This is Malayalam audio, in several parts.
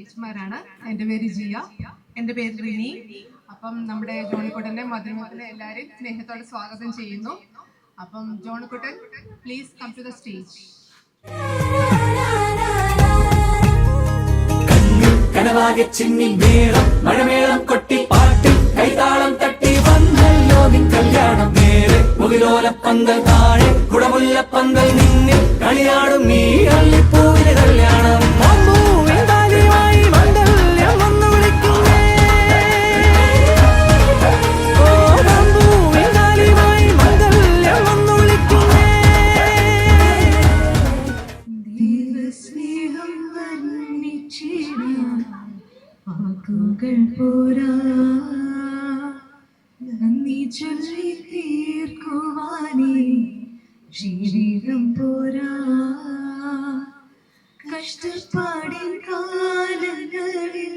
ചേച്ചിമാരാണ്. എൻ്റെ പേര് ജിയ. എൻ്റെ പേര് റിനി. അപ്പം നമ്മുടെ ജോണിക്കുട്ടൻ്റെ മധുരമത്തിലെ എല്ലാവരെയും സ്നേഹത്തോടെ സ്വാഗതം ചെയ്യുന്നു. അപ്പം Johnykuttan, please come to the stage. കനവാകെ ചിന്നി മേളം മഴമേളം കൊട്ടി പാട്ടി കൈതാളം തട്ടി വന്നല്ലോ നിൻ കല്യാണം. നേരെ മുകിലോലപ്പന്തൽ താഴെ കുടമുല്ലപ്പന്തൽ നിന്നിൽ കളിയാടും നീ അള്ളിപ്പൂവിന് കല്യാണം. പോരാ നന്ദി ചൊല്ലി തീർക്കുവാനേ ജീവിതം പോരാ. കഷ്ടപ്പാടിൻ കാലങ്ങളിൽ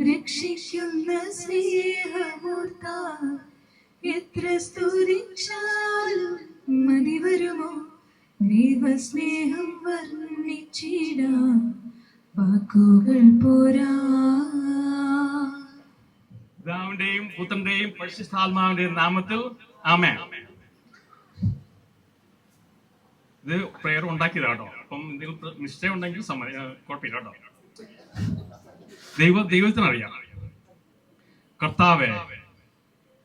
രക്ഷിക്കുന്ന സ്നേഹമൂർത്ത എത്ര സ്തുതിച്ചാലും മതി വരുമോ ദൈവസ്നേഹം വർണ്ണിച്ചിടാൻ വാക്കുകൾ പോരാ. പിതാവിന്റെയും പുത്രന്റെയും പരിശുദ്ധാത്മാവിന്റെയും നാമത്തിൽ ആമേൻ. ഇത് പ്രേയർ ഉണ്ടാക്കിയതാ കേട്ടോ. അപ്പം എന്തെങ്കിലും മിസ്റ്റേക്ക് ഉണ്ടെങ്കിൽ കുഴപ്പമില്ല കേട്ടോ. ദൈവത്തിനറിയാം. കർത്താവേ,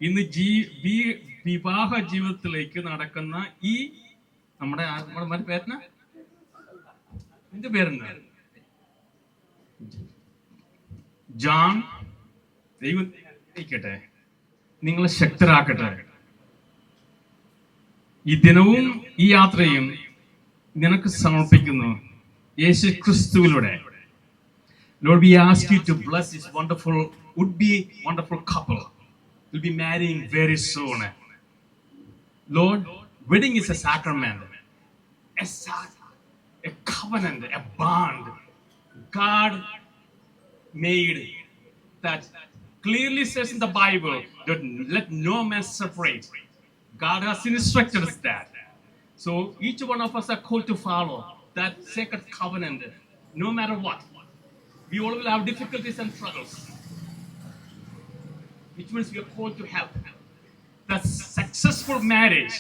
ഇന്ന് വിവാഹ ജീവിതത്തിലേക്ക് നടക്കുന്ന ഈ നമ്മുടെ പേരന എന്റെ പേരെന്താ? ജോൺ. ദൈവം ക്കട്ടെ, നിങ്ങളെ ശക്തരാക്കട്ടെ. ഈ ദിനവും ഈ യാത്രയും നിനക്ക് സമർപ്പിക്കുന്നു യേശു ക്രിസ്തുവിലൂടെ. Lord, we ask you to bless this wonderful couple. Will be marrying very soon. Lord, wedding is a sacrament, a covenant, a bond. God made that clearly says in the Bible that let no man separate. God has instructed us that. So each one of us are called to follow that sacred covenant no matter what. We all will have difficulties and struggles, which means we are called to help. The successful marriage,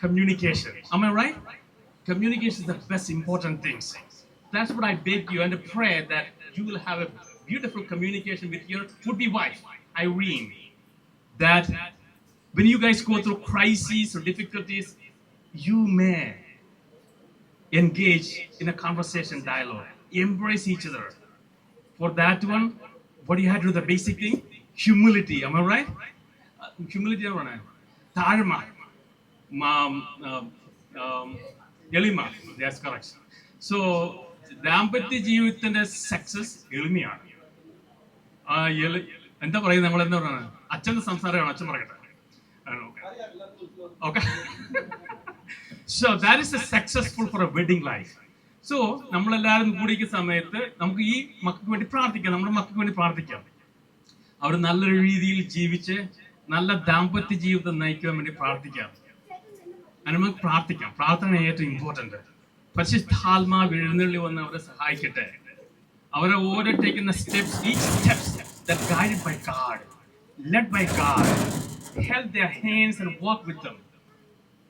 communication. Am I right? Communication is the best important things. That's what I beg you and pray that you will have a beautiful communication with your would-be wife, Irene. That when you guys go through crises or difficulties, you may engage in a conversation, dialogue, embrace each other. For that one, what do you have to do? The basic thing, humility. Am I right? Humility, Dharma, Elima. That's correct. So, ദാമ്പത്യ ജീവിതത്തിന്റെ സക്സസ് എളിമയാണ്. എന്താ പറയുക, നമ്മൾ എന്താ പറയുക, അച്ഛന്റെ സംസാരമാണ്. അച്ഛൻ പറയട്ടെ. Okay. So that is successful for a wedding life. So നമ്മളെല്ലാവരും കൂടിയിരിക്കുന്ന സമയത്ത് നമുക്ക് ഈ മക്കൾക്ക് വേണ്ടി പ്രാർത്ഥിക്കാം. നമ്മുടെ മക്കൾക്ക് വേണ്ടി പ്രാർത്ഥിക്കാം. അവർ നല്ലൊരു രീതിയിൽ ജീവിച്ച് നല്ല ദാമ്പത്യ ജീവിതം നയിക്കാൻ വേണ്ടി പ്രാർത്ഥിക്കാം. അതിന് നമുക്ക് പ്രാർത്ഥിക്കാം. പ്രാർത്ഥന ഏറ്റവും ഇമ്പോർട്ടന്റ്. പരിശുദ്ധാത്മാവ് എഴുന്നള്ളി വന്ന് അവരെ സഹായിക്കട്ടെ. അവരെ ഓരോ ടേക്കുന്ന steps, each steps that guided by God, led by God, held their hands and walk with them.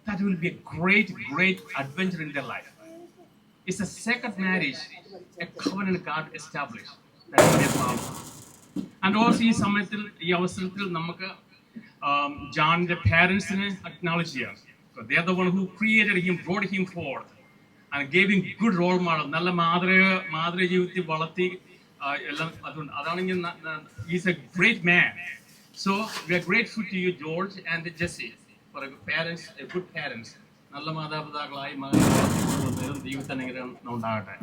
That will be a great adventure in their life. It's a sacred marriage, a covenant God established. That is their power. And also ഈ സമയത്തിൽ, ഈ അവസരത്തിൽ നമുക്ക് ജോണിന്റെ പാരന്റ്സിനെ അക്നോളജ് ചെയ്യാം. They are the one who created him, brought him forth, and gave him good role model. നല്ല മാതൃ ജീവിതത്തിൽ വളർത്തി എല്ലാം അതുകൊണ്ട് അതാണെങ്കിൽ he's a great man. So we are grateful to you, George and Jesse, for parents, good parents. നല്ല മാതാപിതാക്കളായി മകൻ ജീവിതത്തിന് ഉണ്ടാകട്ടെ.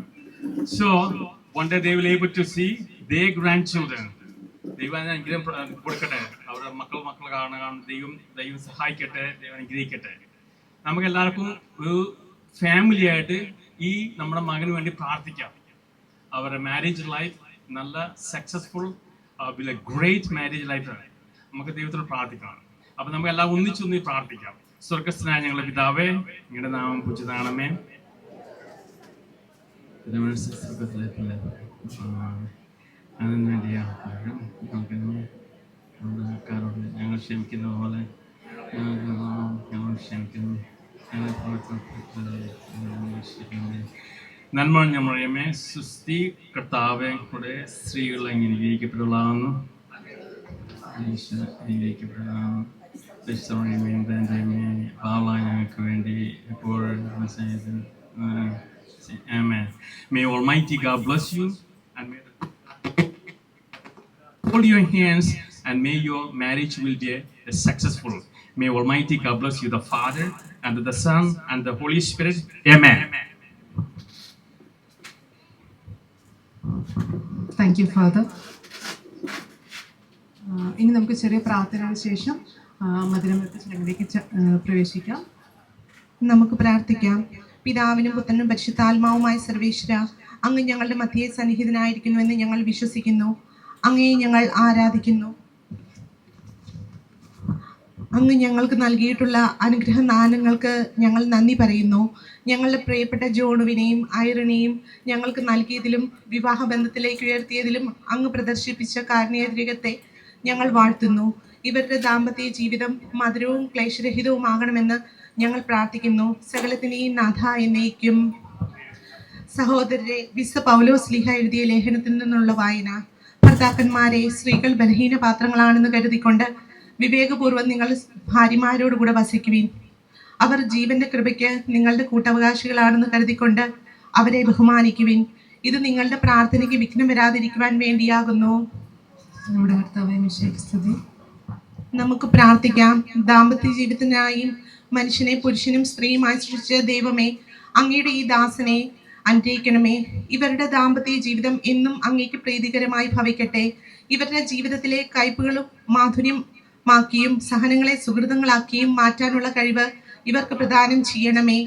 So one day they will able to see their grandchildren. ദൈവം അനുഗ്രഹം കൊടുക്കട്ടെ. അവരുടെ മക്കൾ കാണാൻ ദൈവം സഹായിക്കട്ടെ. ദൈവം അനുഗ്രഹിക്കട്ടെ. നമുക്ക് എല്ലാവർക്കും ഒരു ഫാമിലി ആയിട്ട് ഈ നമ്മുടെ മകന് വേണ്ടി പ്രാർത്ഥിക്കാം. അവരുടെ മാരേജ് ലൈഫ് നല്ല സക്സസ്ഫുൾ, ഗ്രേറ്റ് മാരേജ് ലൈഫാണ്. നമുക്ക് ദൈവത്തോട് പ്രാർത്ഥിക്കണം. അപ്പൊ നമുക്ക് എല്ലാം ഒന്നിച്ചൊന്നി പ്രാർത്ഥിക്കാം. സ്വർഗസ്ഥനായ ഞങ്ങളുടെ പിതാവേ, നിങ്ങളുടെ നാമം പൂജിതമാകണമേ. അതിന് വേണ്ടി ആഹാരം നൽകുന്നു. ആൾക്കാരോട് ഞങ്ങൾ ക്ഷമിക്കുന്ന പോലെ ഞങ്ങൾ ക്ഷമിക്കുന്നു. നന്മ ഞമ്മറിയമേ സുസ്തി കർത്താവെ കൂടെ സ്ത്രീകൾ എങ്ങനെ വിജയിക്കപ്പെടലാകുന്നു. പാവളായ ഞങ്ങൾക്ക് വേണ്ടി എപ്പോഴും Amen. May Almighty God bless you and may hold your hands and may your marriage will be successful. May Almighty God bless you, the Father and the Son and the Holy Spirit. Amen. Thank you father. ഇനി നമുക്ക് ചെറിയ പ്രാർത്ഥനയ്ക്ക് ശേഷം മധുരമത്തെ ചടങ്ങിലേക്ക് പ്രവേശിക്കാം. നമുക്ക് പ്രാർത്ഥിക്കാം. പിതാവിനും പുത്രനും പരിശുദ്ധാത്മാവുമായ സർവേശ്വര, അങ്ങ് ഞങ്ങളുടെ മധ്യേ സന്നിഹിതനായിരിക്കുന്നുവെന്ന് ഞങ്ങൾ വിശ്വസിക്കുന്നു. അങ്ങയെ ഞങ്ങൾ ആരാധിക്കുന്നു. അങ്ങ് ഞങ്ങൾക്ക് നൽകിയിട്ടുള്ള അനുഗ്രഹദാനങ്ങൾക്ക് ഞങ്ങൾ നന്ദി പറയുന്നു. ഞങ്ങളുടെ പ്രിയപ്പെട്ട ജോണുവിനെയും ഐറിനെയും ഞങ്ങൾക്ക് നൽകിയതിലും വിവാഹബന്ധത്തിലേക്ക് ഉയർത്തിയതിലും അങ്ങ് പ്രദർശിപ്പിച്ച കാരുണ്യരകത്തെ ഞങ്ങൾ വാഴ്ത്തുന്നു. ഇവരുടെ ദാമ്പത്യ ജീവിതം മധുരവും ക്ലേശരഹിതവുമാകണമെന്ന് ഞങ്ങൾ പ്രാർത്ഥിക്കുന്നു. സകലത്തിനെയും നാഥ എന്നേക്കും. സഹോദരരെ, വിശുദ്ധ പൗലോസ് ശ്ലീഹ എഴുതിയ ലേഖനത്തിൽ നിന്നുള്ള വായന. ഭർത്താക്കന്മാരെ, സ്ത്രീകൾ ബലഹീന പാത്രങ്ങളാണെന്ന് കരുതിക്കൊണ്ട് വിവേകപൂർവ്വം നിങ്ങൾ ഭാര്യമാരോടുകൂടെ വസിക്കുവിൻ. അവർ ജീവന്റെ കൃപയ്ക്ക് നിങ്ങളുടെ കൂട്ടവകാശികളാണെന്ന് കരുതിക്കൊണ്ട് അവരെ ബഹുമാനിക്കുവിൻ. ഇത് നിങ്ങളുടെ പ്രാർത്ഥനയ്ക്ക് വിഘ്നം വരാതിരിക്കുവാൻ വേണ്ടിയാകുന്നു. നമ്മുടെ കർത്താവായ മിശിഹായ്ക്ക് സ്തുതി. നമുക്ക് പ്രാർത്ഥിക്കാം. ദാമ്പത്യ ജീവിതത്തിനായും മനുഷ്യനെ പുരുഷനും സ്ത്രീയുമായി സൃഷ്ടിച്ച ദൈവമേ, അങ്ങയുടെ ഈ ദാസനെ അനുഗ്രഹിക്കണമേ. ഇവരുടെ ദാമ്പത്യ ജീവിതം എന്നും അങ്ങേക്ക് പ്രീതികരമായി ഭവിക്കട്ടെ. ഇവരുടെ ജീവിതത്തിലെ കയ്പുകളും മാധുര്യമാക്കിയും സഹനങ്ങളെ സുഹൃതങ്ങളാക്കിയും മാറ്റാനുള്ള കഴിവ് ഇവർക്ക് പ്രദാനം ചെയ്യണമേ.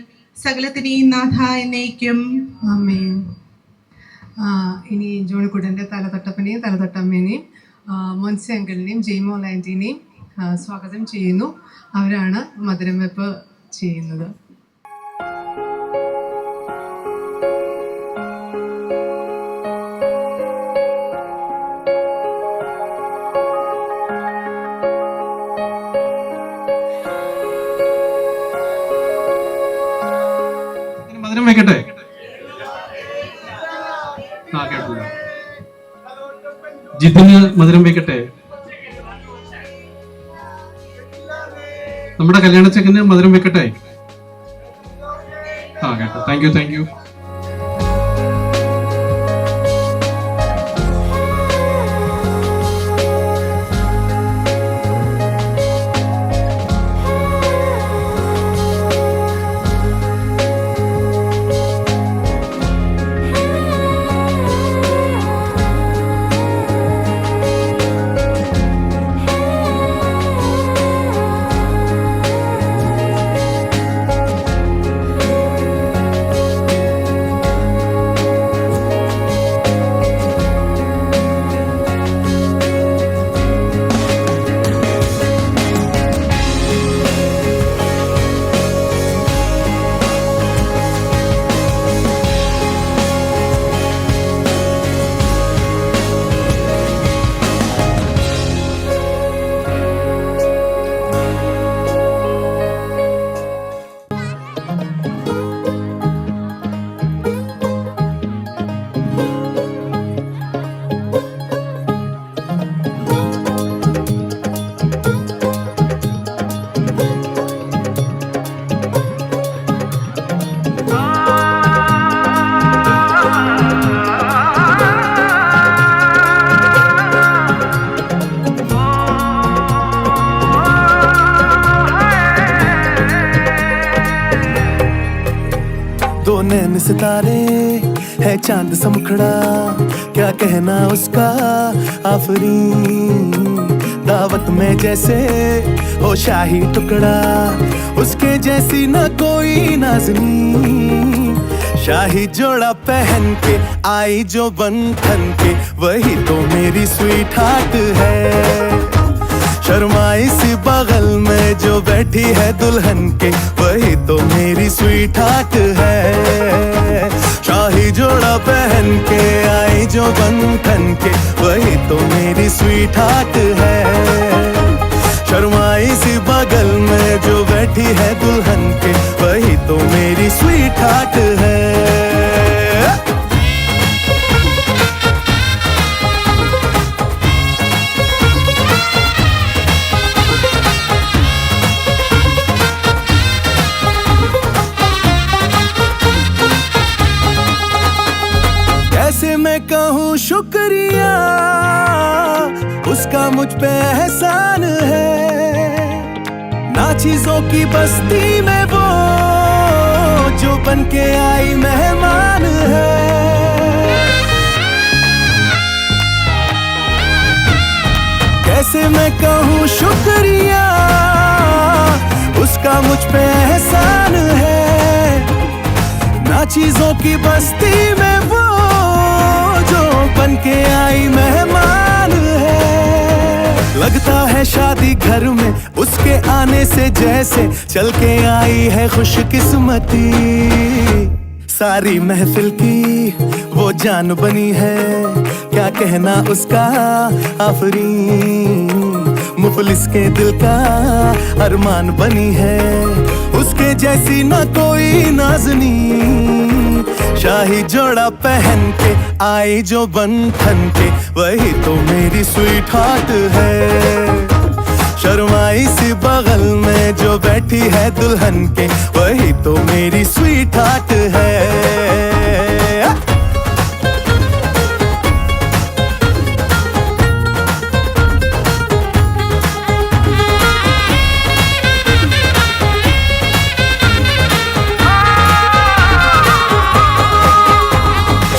സകലത്തിനെയും നാഥ എന്നേക്കും. ആമേൻ. ഇനി ജോണിക്കുട്ടൻ്റെ തലതൊട്ടപ്പനെയും തലതൊട്ടമ്മേനെയും മോൻസി അങ്കിളിനെയും ജെയ്മോൾ ആൻറ്റീനെയും സ്വാഗതം ചെയ്യുന്നു. അവരാണ് മധുരം വെപ്പ് ചെയ്യുന്നത്. മധുരം വെക്കട്ടെ. കേട്ടില്ല. ജിതിന് മധുരം വെക്കട്ടെ. നമ്മുടെ കല്യാണച്ചക്കന് മധുരം വെക്കട്ടെ. കേട്ടോ. Thank you, thank you. नैन सितारे है चांद सा मुखड़ा, क्या कहना उसका आफरीन। दावत में जैसे हो शाही टुकड़ा, उसके जैसी न कोई नाज़नीन। शाही जोड़ा पहन के आई जो बंधन के, वही तो मेरी स्वीट हार्ट है। शर्माई सी बगल में जो बैठी है दुल्हन के, वही तो मेरी स्वीट हार्ट है। शाही जोड़ा पहन के आई जो बंधन के, वही तो मेरी स्वीट हार्ट है। शर्माई सी बगल में जो बैठी है दुल्हन के, वही तो मेरी स्वीट हार्ट है। कैसे मैं कहूँ शुक्रिया, उसका मुझ पे एहसान है। ना चीजों की बस्ती में वो जो बन के आई मेहमान है। कैसे मैं कहूँ शुक्रिया, उसका मुझ पे एहसान है। ना चीजों की बस्ती में वो जो बन के आई मेहमान है। लगता है शादी घर में उसके आने से जैसे चल के आई है खुशकिस्मती। सारी महफिल की वो जान बनी है, क्या कहना उसका आफरीन। मुफलिस के दिल का अरमान बनी है, उसके जैसी ना कोई नाज़नी। शाही जोड़ा पहन के आई जो बंधन के, वही तो मेरी स्वीट हार्ट है। शर्माई सी बगल में जो बैठी है दुल्हन के, वही तो मेरी स्वीट हार्ट है।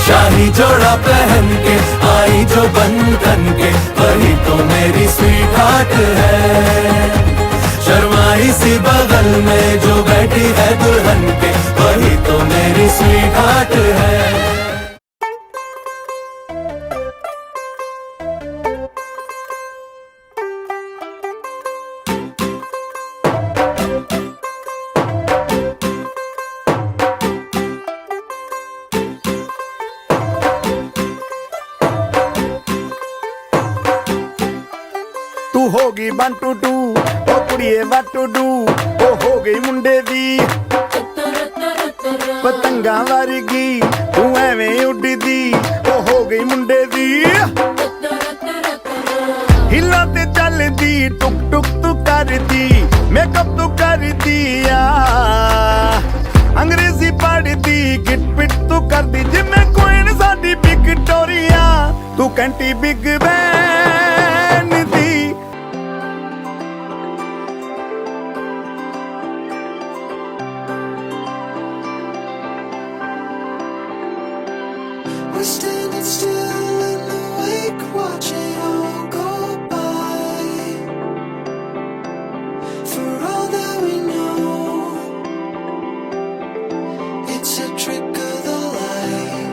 शाही जोड़ा पहन के आई जो बंधन के, वही तो मेरी स्वीट हार्ट है। शर्माई सी बगल में जो बैठी है दुल्हन के, वही तो मेरी स्वीट हार्ट है। तू होगी 1 2 2 ओ कुड़िए what to do, ओ हो गई मुंडे दी पतंगा वर्गी, तू एवें उड़दी, ओ हो गई मुंडे दी। हिला ते चलदी टुक टुक तू करदी, मेकअप तू करदी आ। अंग्रेजी पढ़दी गिट पिट तू करदी, जिमें क्वीन साडी विक्टोरिया। तू कंटी Big Ben the. We're standing still in the wake, watching all go by. For all that we know, it's a trick of the light.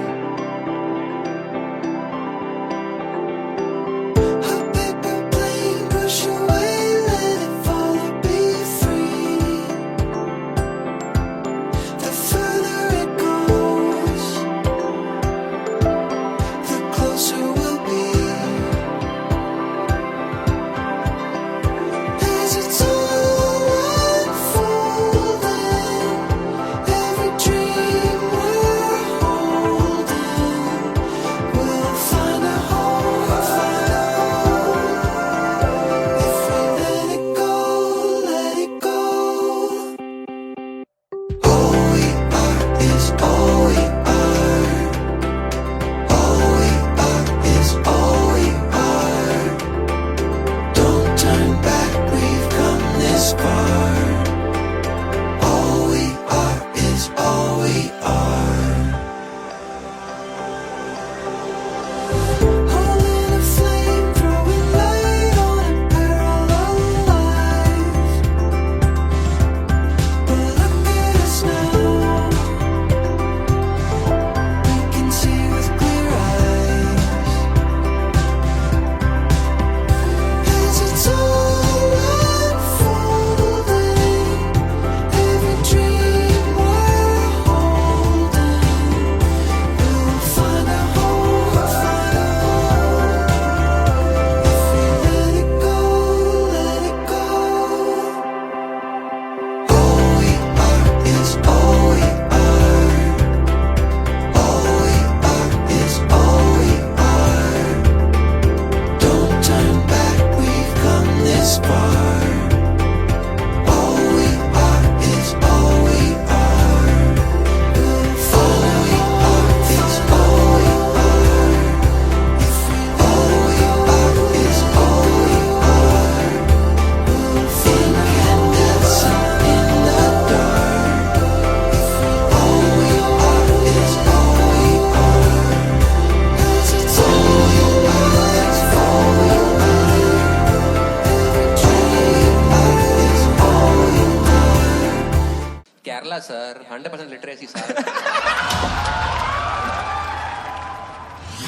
Kerala sir 100% literacy sir.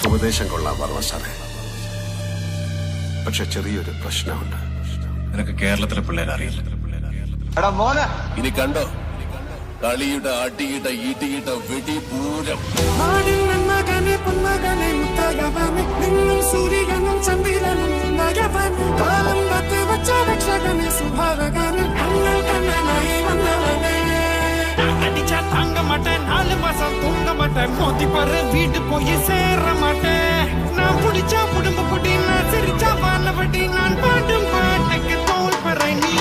ഉപദേശം കൊള്ളാൻ പറഞ്ഞ സാറേ, പക്ഷെ ചെറിയൊരു പ്രശ്നമുണ്ട്. നിനക്ക് കേരളത്തിലെ പിള്ളേരെ അറിയില്ല. ഇനി കണ്ടോ കളിയുടെ അടിയിട്ട ഈട്ടിയിട്ട വെടിപൂരം. സൂര്യനും ചന്ദ്രനും കാലം കാത്ത് വച്ച രക്ഷകനെ സുഭാവകന് அடிச்சா தாங்க மாட்டேன், 4 மாசம் தூங்க மாட்டேன், மோதி பாரு வீட்டு போய் சேர மாட்டேன். நான் புடிச்சா குடும்ப குடி, நான் சிரிச்சா வானவடி, நான் பாடும் பாட்டுக்கு தோல் பறை நீ.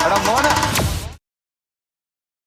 എടാ മോനെ